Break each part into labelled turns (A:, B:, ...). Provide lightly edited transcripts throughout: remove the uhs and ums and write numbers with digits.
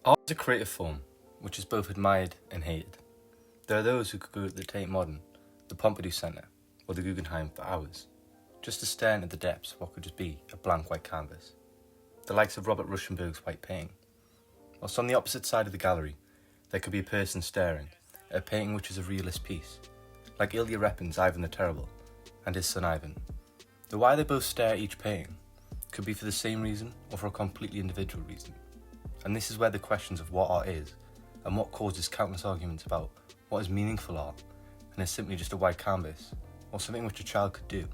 A: Art is a creative form, which is both admired and hated. There are those who could go to the Tate Modern, the Pompidou Centre, or the Guggenheim for hours, just to stare into the depths of what could just be a blank white canvas, the likes of Robert Rauschenberg's white painting. Whilst on the opposite side of the gallery, there could be a person staring at a painting which is a realist piece, like Ilya Repin's Ivan the Terrible and his son Ivan. Though why they both stare at each painting could be for the same reason or for a completely individual reason. And this is where the questions of what art is and what causes countless arguments about what is meaningful art and is simply just a white canvas or something which a child could do.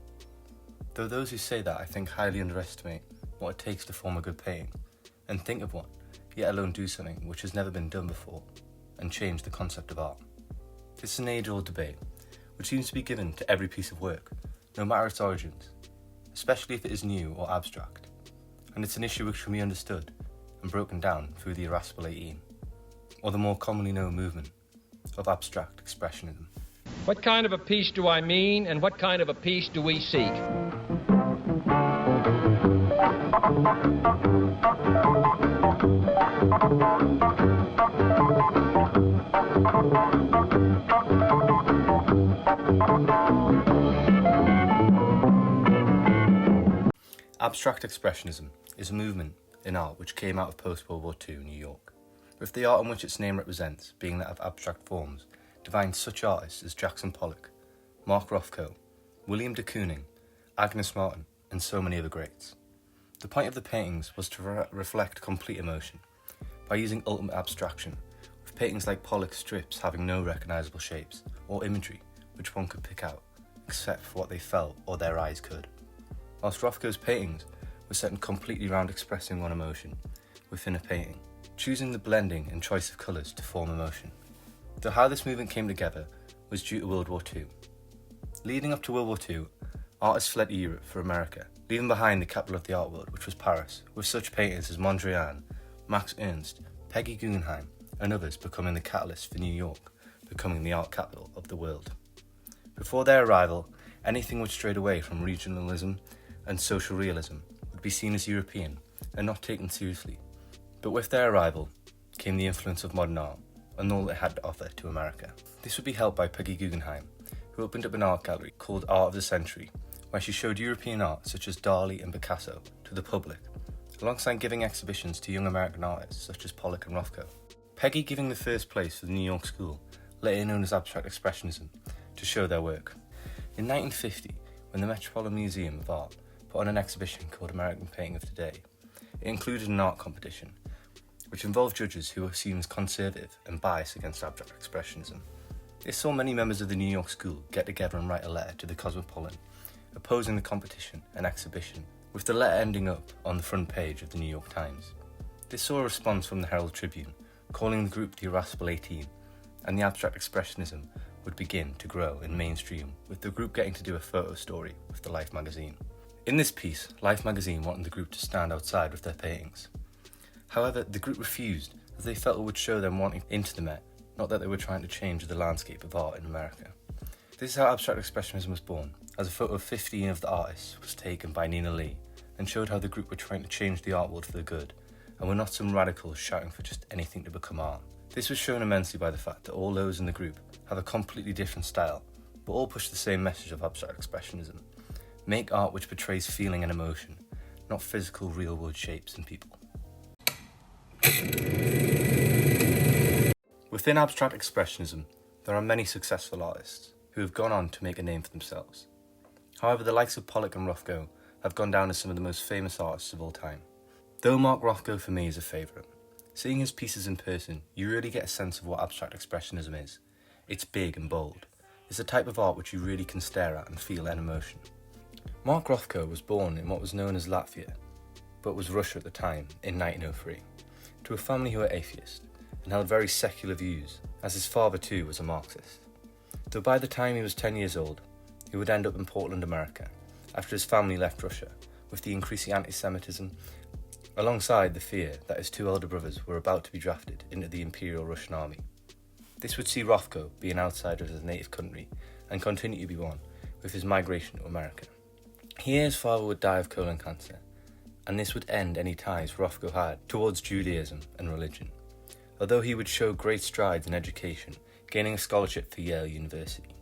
A: Though those who say that I think highly underestimate what it takes to form a good painting and think of one, yet alone do something which has never been done before and change the concept of art. This is an age-old debate which seems to be given to every piece of work, no matter its origins, especially if it is new or abstract, and it's an issue which can be understood and broken down through the irascible 18, or the more commonly known movement of abstract expressionism.
B: What kind of a piece do I mean, and what kind of a piece do we seek?
A: Abstract expressionism is a movement in art which came out of post-World War II New York, with the art in which its name represents being that of abstract forms, divined such artists as Jackson Pollock, Mark Rothko, William de Kooning, Agnes Martin, and so many other greats. The point of the paintings was to reflect complete emotion, by using ultimate abstraction, with paintings like Pollock's strips having no recognisable shapes or imagery which one could pick out, except for what they felt or their eyes could. Whilst Rothko's paintings were centred completely around expressing one emotion within a painting, choosing the blending and choice of colours to form emotion. Though how this movement came together was due to World War II. Leading up to World War II, artists fled to Europe for America, leaving behind the capital of the art world, which was Paris, with such painters as Mondrian, Max Ernst, Peggy Guggenheim, and others becoming the catalyst for New York, becoming the art capital of the world. Before their arrival, anything which strayed away from regionalism and social realism would be seen as European and not taken seriously. But with their arrival came the influence of modern art and all it had to offer to America. This would be helped by Peggy Guggenheim, who opened up an art gallery called Art of the Century, where she showed European art such as Dali and Picasso to the public, alongside giving exhibitions to young American artists such as Pollock and Rothko. Peggy giving the first place for the New York School, later known as Abstract Expressionism, to show their work. In 1950, when the Metropolitan Museum of Art put on an exhibition called American Painting of Today, it included an art competition, which involved judges who were seen as conservative and biased against abstract expressionism. This saw many members of the New York School get together and write a letter to the Cosmopolitan, opposing the competition and exhibition, with the letter ending up on the front page of the New York Times. This saw a response from the Herald Tribune, calling the group the Irascible 18, and the abstract expressionism would begin to grow in mainstream, with the group getting to do a photo story with the Life magazine. In this piece, Life magazine wanted the group to stand outside with their paintings. However, the group refused, as they felt it would show them wanting into the Met, not that they were trying to change the landscape of art in America. This is how abstract expressionism was born, as a photo of 15 of the artists was taken by Nina Lee, and showed how the group were trying to change the art world for the good, and were not some radicals shouting for just anything to become art. This was shown immensely by the fact that all those in the group have a completely different style, but all push the same message of abstract expressionism. Make art which portrays feeling and emotion, not physical real-world shapes and people. Within abstract expressionism, there are many successful artists who have gone on to make a name for themselves. However, the likes of Pollock and Rothko have gone down as some of the most famous artists of all time. Though Mark Rothko for me is a favourite, seeing his pieces in person, you really get a sense of what abstract expressionism is. It's big and bold. It's a type of art which you really can stare at and feel an emotion. Mark Rothko was born in what was known as Latvia, but was Russia at the time, in 1903, to a family who were atheist and held very secular views, as his father too was a Marxist. Though by the time he was 10 years old, he would end up in Portland, America, after his family left Russia, with the increasing anti-Semitism, alongside the fear that his two elder brothers were about to be drafted into the Imperial Russian Army. This would see Rothko be an outsider of his native country and continue to be one with his migration to America. Here his father would die of colon cancer, and this would end any ties Rothko had towards Judaism and religion. although he would show great strides in education, gaining a scholarship for Yale University.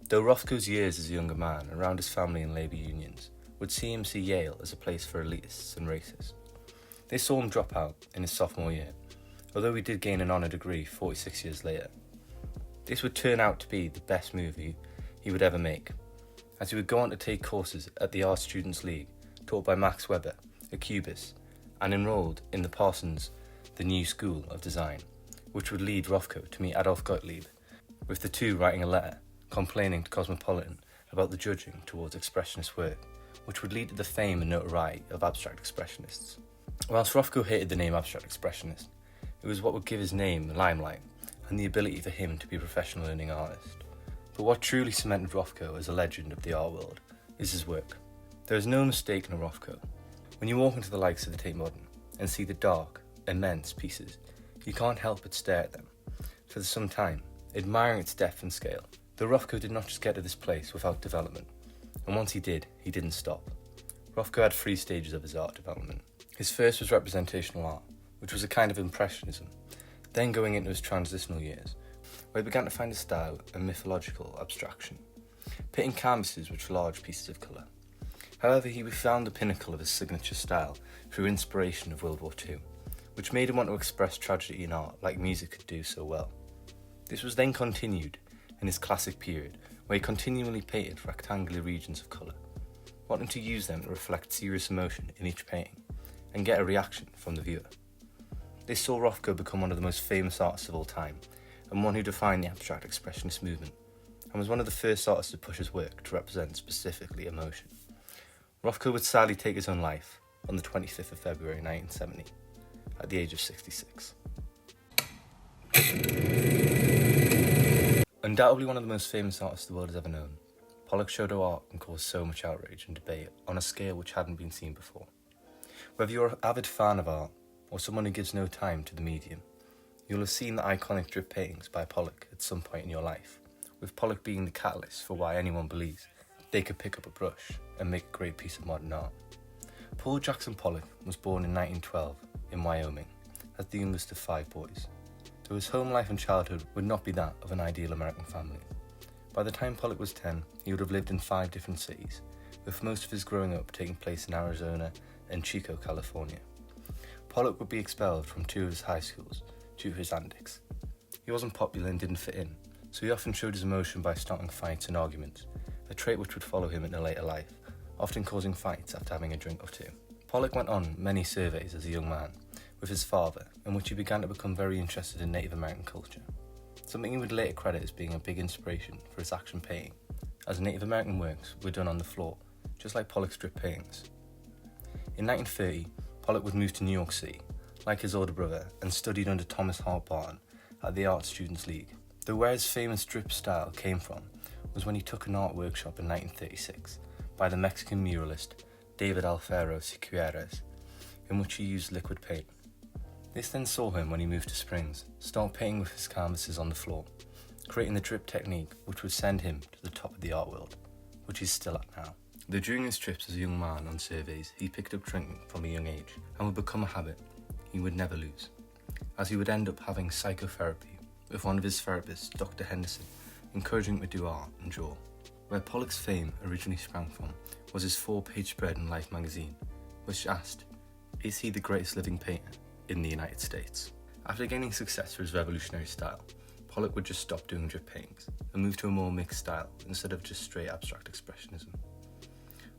A: Though Rothko's years as a younger man around his family and labour unions would see him see Yale as a place for elitists and racists. They saw him drop out in his sophomore year, although he did gain an honour degree 46 years later. This would turn out to be the best move he would ever make, as he would go on to take courses at the Art Students League, taught by Max Weber, a cubist, and enrolled in the Parsons, the New School of Design, which would lead Rothko to meet Adolf Gottlieb, with the two writing a letter complaining to Cosmopolitan about the judging towards expressionist work, which would lead to the fame and notoriety of abstract expressionists. Whilst Rothko hated the name abstract expressionist, it was what would give his name the limelight and the ability for him to be a professional learning artist. But what truly cemented Rothko as a legend of the art world is his work. There is no mistaking a Rothko. When you walk into the likes of the Tate Modern and see the dark, immense pieces, you can't help but stare at them for some time, admiring its depth and scale. Though Rothko did not just get to this place without development, and once he did, he didn't stop. Rothko had 3 stages of his art development. His first was representational art, which was a kind of impressionism, then going into his transitional years, where he began to find a style of mythological abstraction, pitting canvases with large pieces of colour. However, he found the pinnacle of his signature style through inspiration of World War II, which made him want to express tragedy in art like music could do so well. This was then continued in his classic period, where he continually painted rectangular regions of colour, wanting to use them to reflect serious emotion in each painting and get a reaction from the viewer. This saw Rothko become one of the most famous artists of all time, and one who defined the abstract expressionist movement, and was one of the first artists to push his work to represent specifically emotion. Rothko would sadly take his own life on the 25th of February 1970, at the age of 66. Undoubtedly one of the most famous artists the world has ever known, Pollock showed how art can cause so much outrage and debate on a scale which hadn't been seen before. Whether you're an avid fan of art, or someone who gives no time to the medium, you'll have seen the iconic drip paintings by Pollock at some point in your life, with Pollock being the catalyst for why anyone believes they could pick up a brush and make a great piece of modern art. Paul Jackson Pollock was born in 1912 in Wyoming, as the youngest of 5 boys, though his home life and childhood would not be that of an ideal American family. By the time Pollock was 10, he would have lived in 5 different cities, with most of his growing up taking place in Arizona and Chico, California. Pollock would be expelled from 2 of his high schools due to his antics. He wasn't popular and didn't fit in, so he often showed his emotion by starting fights and arguments, a trait which would follow him in a later life, often causing fights after having a drink or 2. Pollock went on many surveys as a young man with his father, in which he began to become very interested in Native American culture, something he would later credit as being a big inspiration for his action painting, as Native American works were done on the floor, just like Pollock's drip paintings. In 1930, Pollock would move to New York City, like his older brother, and studied under Thomas Hart Barton at the Art Students League. Though where his famous drip style came from was when he took an art workshop in 1936 by the Mexican muralist David Alfaro Siqueiros, in which he used liquid paint. This then saw him, when he moved to Springs, start painting with his canvases on the floor, creating the drip technique which would send him to the top of the art world, which he's still at now. Though during his trips as a young man on surveys, he picked up drinking from a young age and would become a habit he would never lose, as he would end up having psychotherapy with one of his therapists, Dr. Henderson, encouraging him to do art and draw. Where Pollock's fame originally sprang from was his 4-page spread in Life magazine, which asked, is he the greatest living painter in the United States? After gaining success for his revolutionary style, Pollock would just stop doing drip paintings and move to a more mixed style instead of just straight abstract expressionism.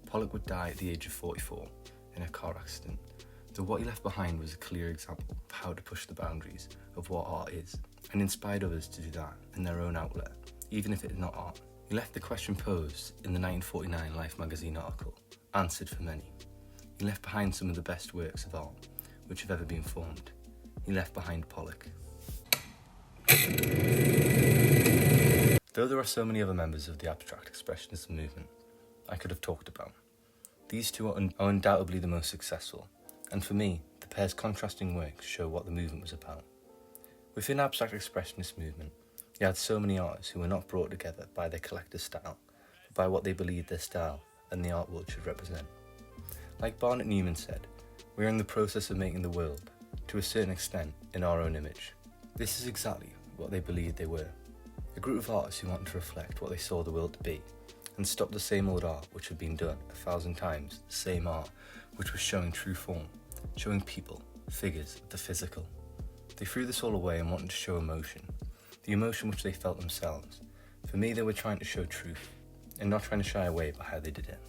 A: Pollock would die at the age of 44 in a car accident, though what he left behind was a clear example of how to push the boundaries of what art is, and inspired others to do that in their own outlet, even if it is not art. He left the question posed in the 1949 Life magazine article answered for many. He left behind some of the best works of art which have ever been formed. He left behind Pollock. Though there are so many other members of the abstract expressionism movement I could have talked about, these two are undoubtedly the most successful, and for me, the pair's contrasting works show what the movement was about. Within abstract expressionist movement, you had so many artists who were not brought together by their collective style, but by what they believed their style and the art world should represent. Like Barnett Newman said, we are in the process of making the world to a certain extent, in our own image. This is exactly what they believed they were. A group of artists who wanted to reflect what they saw the world to be, and stop the same old art which had been done 1,000 times, the same art which was showing true form, showing people, figures, the physical. They threw this all away and wanted to show emotion, the emotion which they felt themselves. For me, they were trying to show truth, and not trying to shy away by how they did it.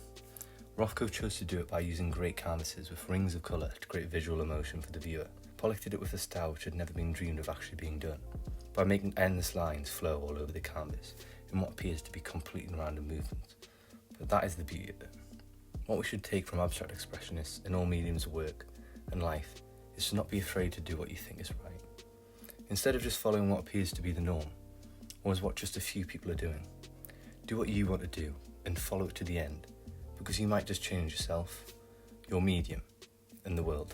A: Rothko chose to do it by using great canvases with rings of colour to create visual emotion for the viewer. Pollock did it with a style which had never been dreamed of actually being done, by making endless lines flow all over the canvas in what appears to be complete and random movements. But that is the beauty of it. What we should take from abstract expressionists in all mediums of work and life is to not be afraid to do what you think is right. Instead of just following what appears to be the norm, or is what just a few people are doing, do what you want to do and follow it to the end, because you might just change yourself, your medium, and the world.